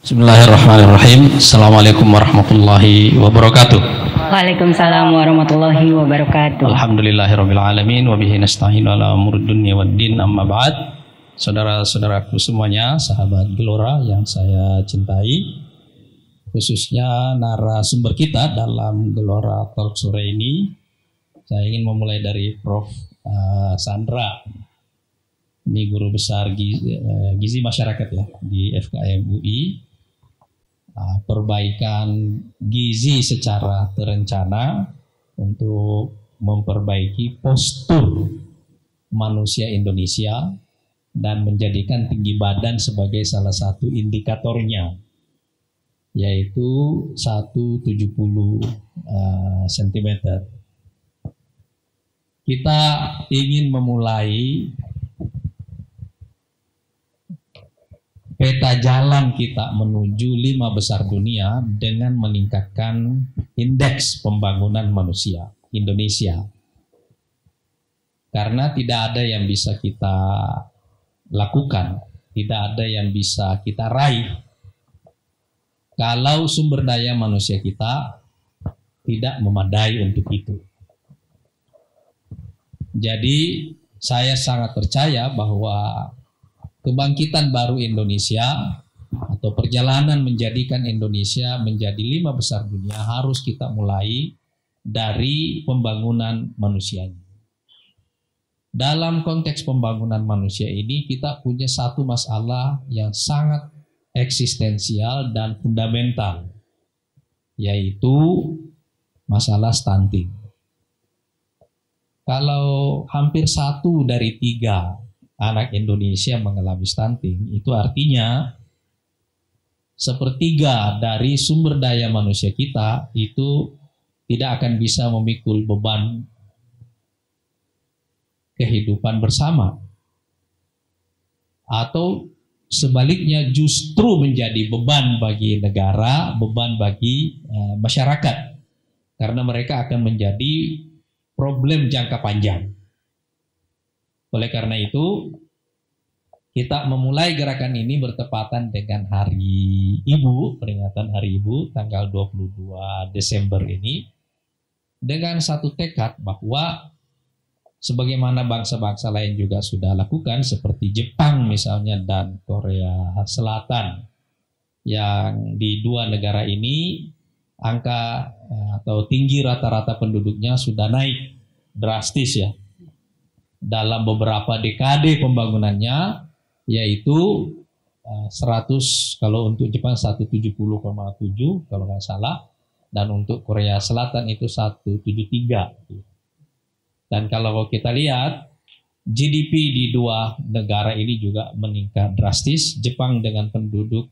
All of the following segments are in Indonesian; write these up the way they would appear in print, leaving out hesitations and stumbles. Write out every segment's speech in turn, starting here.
Bismillahirrahmanirrahim. Assalamualaikum warahmatullahi wabarakatuh. Waalaikumsalam warahmatullahi wabarakatuh. Alhamdulillahirabbil alamin wa bihi nasta'in ala umurid dunya waddin, amma ba'd. Saudara-saudaraku semuanya, sahabat Gelora yang saya cintai, khususnya narasumber kita dalam Gelora Talk sore ini, saya ingin memulai dari Prof. Sandra. Ini guru besar gizi masyarakat ya di FKM UI. Perbaikan gizi secara terencana untuk memperbaiki postur manusia Indonesia dan menjadikan tinggi badan sebagai salah satu indikatornya, yaitu 170 cm. Kita ingin memulai peta jalan kita menuju 5 besar dunia dengan meningkatkan indeks pembangunan manusia Indonesia. Karena tidak ada yang bisa kita lakukan, tidak ada yang bisa kita raih kalau sumber daya manusia kita tidak memadai untuk itu. Jadi saya sangat percaya bahwa kebangkitan baru Indonesia atau perjalanan menjadikan Indonesia menjadi 5 besar dunia harus kita mulai dari pembangunan manusianya. Dalam konteks pembangunan manusia ini kita punya satu masalah yang sangat eksistensial dan fundamental, yaitu masalah stunting. Kalau hampir 1 dari 3 anak Indonesia mengalami stunting, itu artinya 1/3 dari sumber daya manusia kita itu tidak akan bisa memikul beban kehidupan bersama. Atau sebaliknya justru menjadi beban bagi negara, beban bagi masyarakat. Karena mereka akan menjadi problem jangka panjang. Oleh karena itu, kita memulai gerakan ini bertepatan dengan Hari Ibu, peringatan Hari Ibu, tanggal 22 Desember ini, dengan satu tekad bahwa sebagaimana bangsa-bangsa lain juga sudah lakukan, seperti Jepang misalnya dan Korea Selatan, yang di 2 negara ini angka atau tinggi rata-rata penduduknya sudah naik drastis ya. Dalam beberapa dekade pembangunannya, yaitu 100, kalau untuk Jepang 170,7 kalau nggak salah, dan untuk Korea Selatan itu 173. Dan kalau kita lihat GDP di 2 negara ini juga meningkat drastis. Jepang dengan penduduk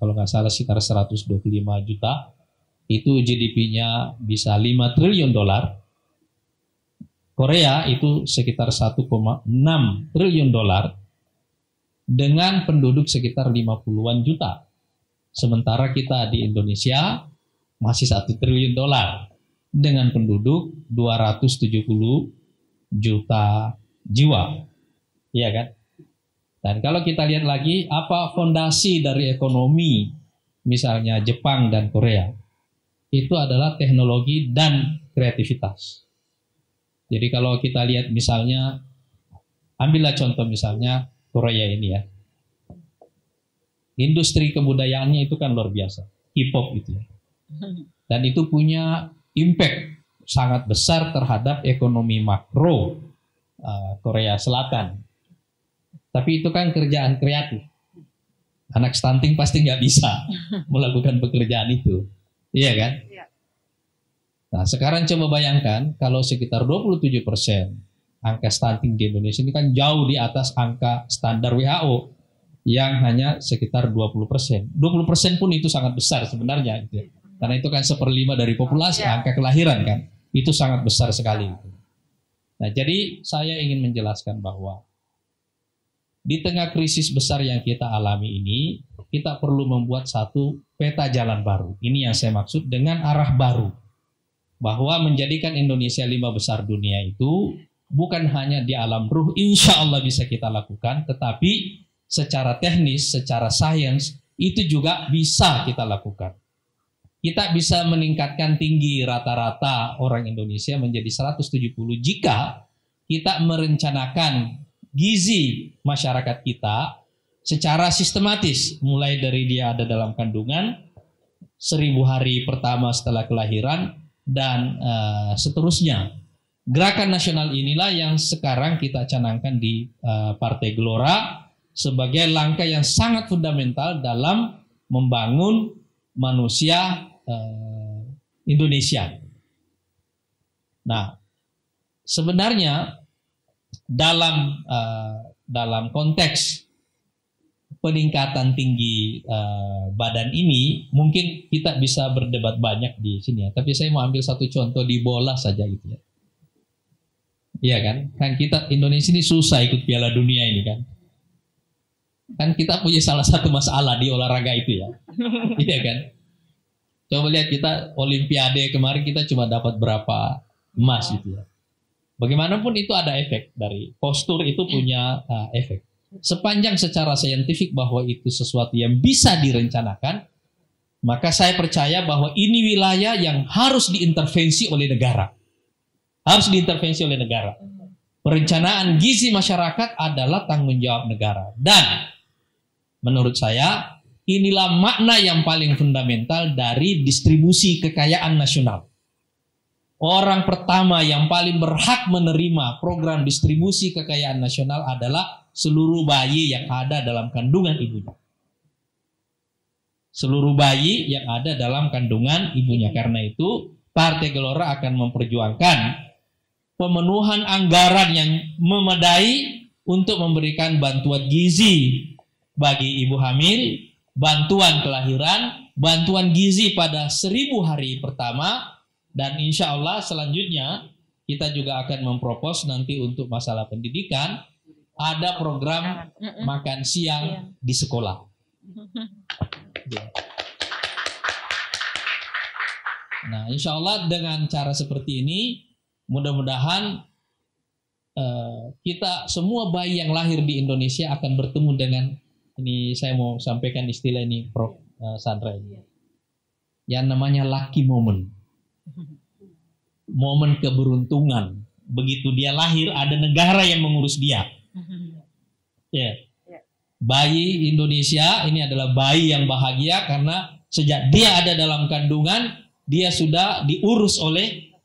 kalau nggak salah sekitar 125 juta, itu GDP-nya bisa 5 triliun dolar. Korea itu sekitar 1,6 triliun dolar dengan penduduk sekitar 50-an juta. Sementara kita di Indonesia masih 1 triliun dolar dengan penduduk 270 juta jiwa. Iya kan? Dan kalau kita lihat lagi apa fondasi dari ekonomi misalnya Jepang dan Korea, itu adalah teknologi dan kreativitas. Jadi kalau kita lihat misalnya, ambillah contoh misalnya Korea ini ya. Industri kebudayaannya itu kan luar biasa, hip-hop gitu ya. Dan itu punya impact sangat besar terhadap ekonomi makro Korea Selatan. Tapi itu kan kerjaan kreatif. Anak stunting pasti nggak bisa melakukan pekerjaan itu. Iya kan? Nah, sekarang coba bayangkan kalau sekitar 27% angka stunting di Indonesia ini kan jauh di atas angka standar WHO yang hanya sekitar 20%. 20% pun itu sangat besar sebenarnya. Gitu. Karena itu kan 1/5 dari populasi, angka kelahiran kan. Itu sangat besar sekali. Nah, jadi saya ingin menjelaskan bahwa di tengah krisis besar yang kita alami ini, kita perlu membuat satu peta jalan baru. Ini yang saya maksud dengan arah baru. Bahwa menjadikan Indonesia 5 besar dunia itu bukan hanya di alam ruh, insya Allah bisa kita lakukan, tetapi secara teknis, secara sains, itu juga bisa kita lakukan. Kita bisa meningkatkan tinggi rata-rata orang Indonesia menjadi 170 jika kita merencanakan gizi masyarakat kita secara sistematis, mulai dari dia ada dalam kandungan, 1000 hari pertama setelah kelahiran, dan seterusnya. Gerakan nasional inilah yang sekarang kita canangkan di Partai Gelora sebagai langkah yang sangat fundamental dalam membangun manusia Indonesia. Nah, sebenarnya dalam konteks peningkatan tinggi badan ini, mungkin kita bisa berdebat banyak di sini ya. Tapi saya mau ambil satu contoh di bola saja gitu ya. Iya kan? Kan kita Indonesia ini susah ikut Piala Dunia ini kan. Kan kita punya salah satu masalah di olahraga itu ya. Iya kan? Coba lihat kita Olimpiade kemarin kita cuma dapat berapa emas gitu ya. Bagaimanapun itu ada efek dari postur itu punya efek. Sepanjang secara saintifik bahwa itu sesuatu yang bisa direncanakan, maka saya percaya bahwa ini wilayah yang harus diintervensi oleh negara. Harus diintervensi oleh negara. Perencanaan gizi masyarakat adalah tanggung jawab negara. Dan menurut saya inilah makna yang paling fundamental dari distribusi kekayaan nasional. Orang pertama yang paling berhak menerima program distribusi kekayaan nasional adalah seluruh bayi yang ada dalam kandungan ibunya. Seluruh bayi yang ada dalam kandungan ibunya. Karena itu Partai Gelora akan memperjuangkan pemenuhan anggaran yang memadai untuk memberikan bantuan gizi bagi ibu hamil, bantuan kelahiran, bantuan gizi pada 1000 hari pertama, dan insya Allah selanjutnya kita juga akan mempropos nanti untuk masalah pendidikan, ada program makan siang di sekolah. Nah, insya Allah dengan cara seperti ini, mudah-mudahan kita semua bayi yang lahir di Indonesia akan bertemu dengan, ini saya mau sampaikan istilah ini Prof. Sandra ini, yang namanya lucky moment. Momen keberuntungan. Begitu dia lahir ada negara yang mengurus dia. Ya. Bayi Indonesia ini adalah bayi yang bahagia karena sejak dia ada dalam kandungan dia sudah diurus oleh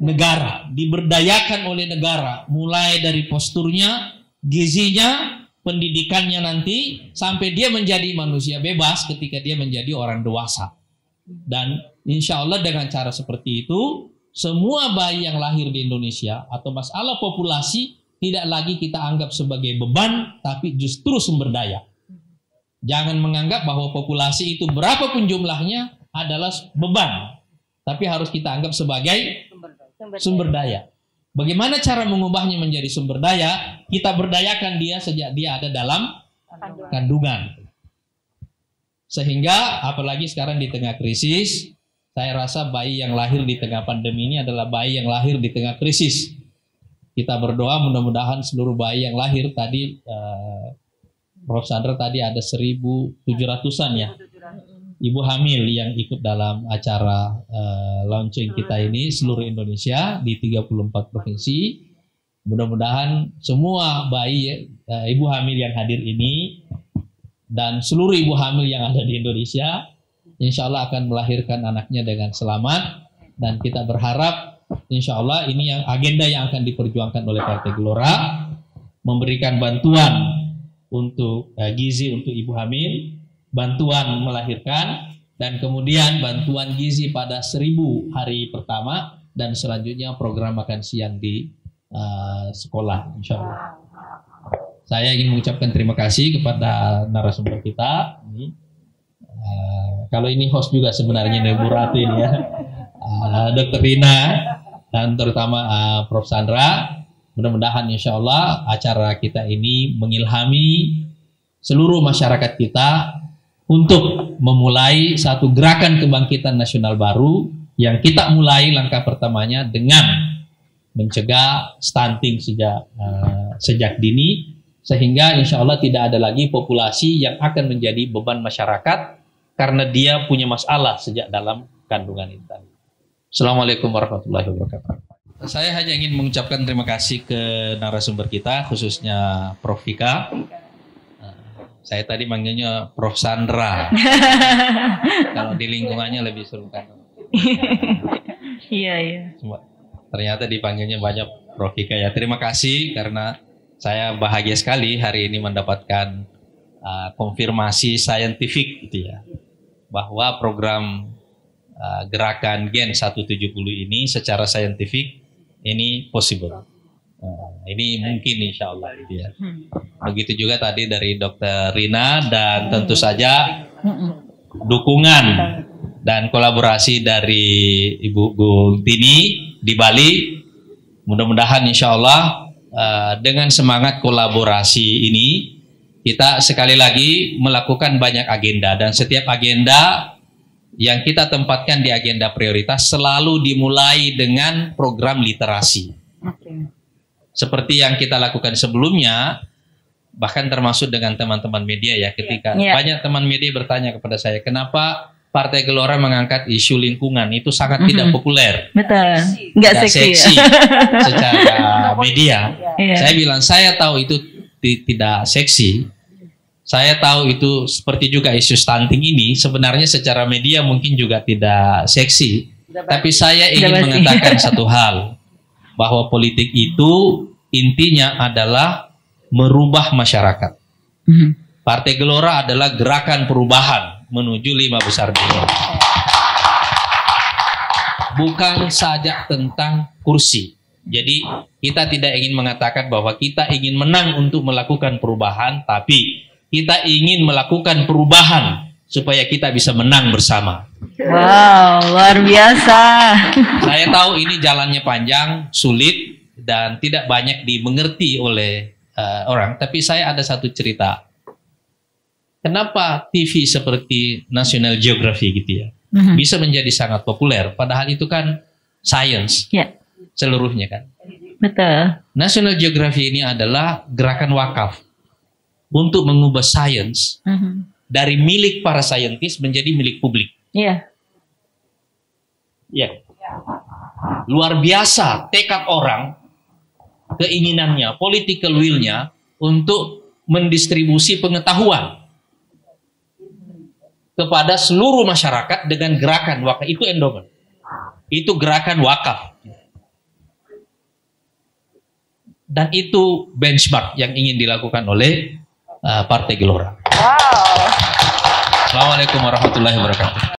negara, diberdayakan oleh negara, mulai dari posturnya, gizinya, pendidikannya nanti, sampai dia menjadi manusia bebas ketika dia menjadi orang dewasa. Dan insya Allah dengan cara seperti itu, semua bayi yang lahir di Indonesia atau masalah populasi tidak lagi kita anggap sebagai beban, tapi justru sumber daya. Jangan menganggap bahwa populasi itu berapapun jumlahnya adalah beban, tapi harus kita anggap sebagai sumber daya. Bagaimana cara mengubahnya menjadi sumber daya? Kita berdayakan dia sejak dia ada dalam kandungan. Sehingga apalagi sekarang di tengah krisis, saya rasa bayi yang lahir di tengah pandemi ini adalah bayi yang lahir di tengah krisis. Kita berdoa mudah-mudahan seluruh bayi yang lahir tadi, Prof. Sandra tadi ada 1.700-an ya. Ibu hamil yang ikut dalam acara launching kita ini seluruh Indonesia di 34 provinsi. Mudah-mudahan semua bayi ibu hamil yang hadir ini dan seluruh ibu hamil yang ada di Indonesia insya Allah akan melahirkan anaknya dengan selamat, dan kita berharap insya Allah ini yang agenda yang akan diperjuangkan oleh Partai Gelora, memberikan bantuan untuk gizi untuk ibu hamil, bantuan melahirkan, dan kemudian bantuan gizi pada 1000 hari pertama, dan selanjutnya program makan siang di sekolah insya Allah. Saya ingin mengucapkan terima kasih kepada narasumber kita. Kalau ini host juga sebenarnya Bu Ratu ini ya, Dr. Rina, dan terutama Prof. Sandra. Mudah-mudahan insya Allah acara kita ini mengilhami seluruh masyarakat kita untuk memulai satu gerakan kebangkitan nasional baru yang kita mulai langkah pertamanya dengan mencegah stunting sejak dini, Sehingga insya Allah tidak ada lagi populasi yang akan menjadi beban masyarakat karena dia punya masalah sejak dalam kandungan itu. Assalamualaikum warahmatullahi wabarakatuh. Saya hanya ingin mengucapkan terima kasih ke narasumber kita, khususnya Prof. Vika. Saya tadi manggilnya Prof. Sandra. Kalau di lingkungannya lebih seru kan. Iya, iya. Ternyata dipanggilnya banyak Prof. Vika ya. Terima kasih karena saya bahagia sekali hari ini mendapatkan konfirmasi saintifik gitu ya. Bahwa program gerakan Gen 170 ini secara saintifik ini possible. Ini mungkin insya Allah gitu ya. Begitu juga tadi dari Dr. Rina dan tentu saja dukungan dan kolaborasi dari Ibu Gultini di Bali. Mudah-mudahan insya Allah dengan semangat kolaborasi ini kita sekali lagi melakukan banyak agenda dan setiap agenda yang kita tempatkan di agenda prioritas selalu dimulai dengan program literasi. Seperti yang kita lakukan sebelumnya, bahkan termasuk dengan teman-teman media ya, ketika banyak teman media bertanya kepada saya, kenapa Partai Gelora mengangkat isu lingkungan, itu sangat tidak populer. Betul, nggak seksi ya. Secara media. Saya bilang, saya tahu itu tidak seksi, saya tahu itu seperti juga isu stunting ini, sebenarnya secara media mungkin juga tidak seksi, tapi saya ingin mengatakan satu hal, bahwa politik itu intinya adalah merubah masyarakat. Partai Gelora adalah gerakan perubahan menuju 5 besar dunia. Bukan saja tentang kursi. Jadi kita tidak ingin mengatakan bahwa kita ingin menang untuk melakukan perubahan, tapi kita ingin melakukan perubahan supaya kita bisa menang bersama. Wow, luar biasa. Saya tahu ini jalannya panjang, sulit, dan tidak banyak dimengerti oleh orang. Tapi saya ada satu cerita. Kenapa TV seperti National Geographic gitu ya bisa menjadi sangat populer? Padahal itu kan science seluruhnya kan. Betul. National Geographic ini adalah gerakan wakaf untuk mengubah science dari milik para saintis menjadi milik publik. Iya. Ya. Luar biasa tekad orang, keinginannya, political will-nya untuk mendistribusi pengetahuan kepada seluruh masyarakat dengan gerakan wakaf. Itu endowment. Itu gerakan wakaf. Dan itu benchmark yang ingin dilakukan oleh Partai Gelora. Wow. Assalamualaikum warahmatullahi wabarakatuh.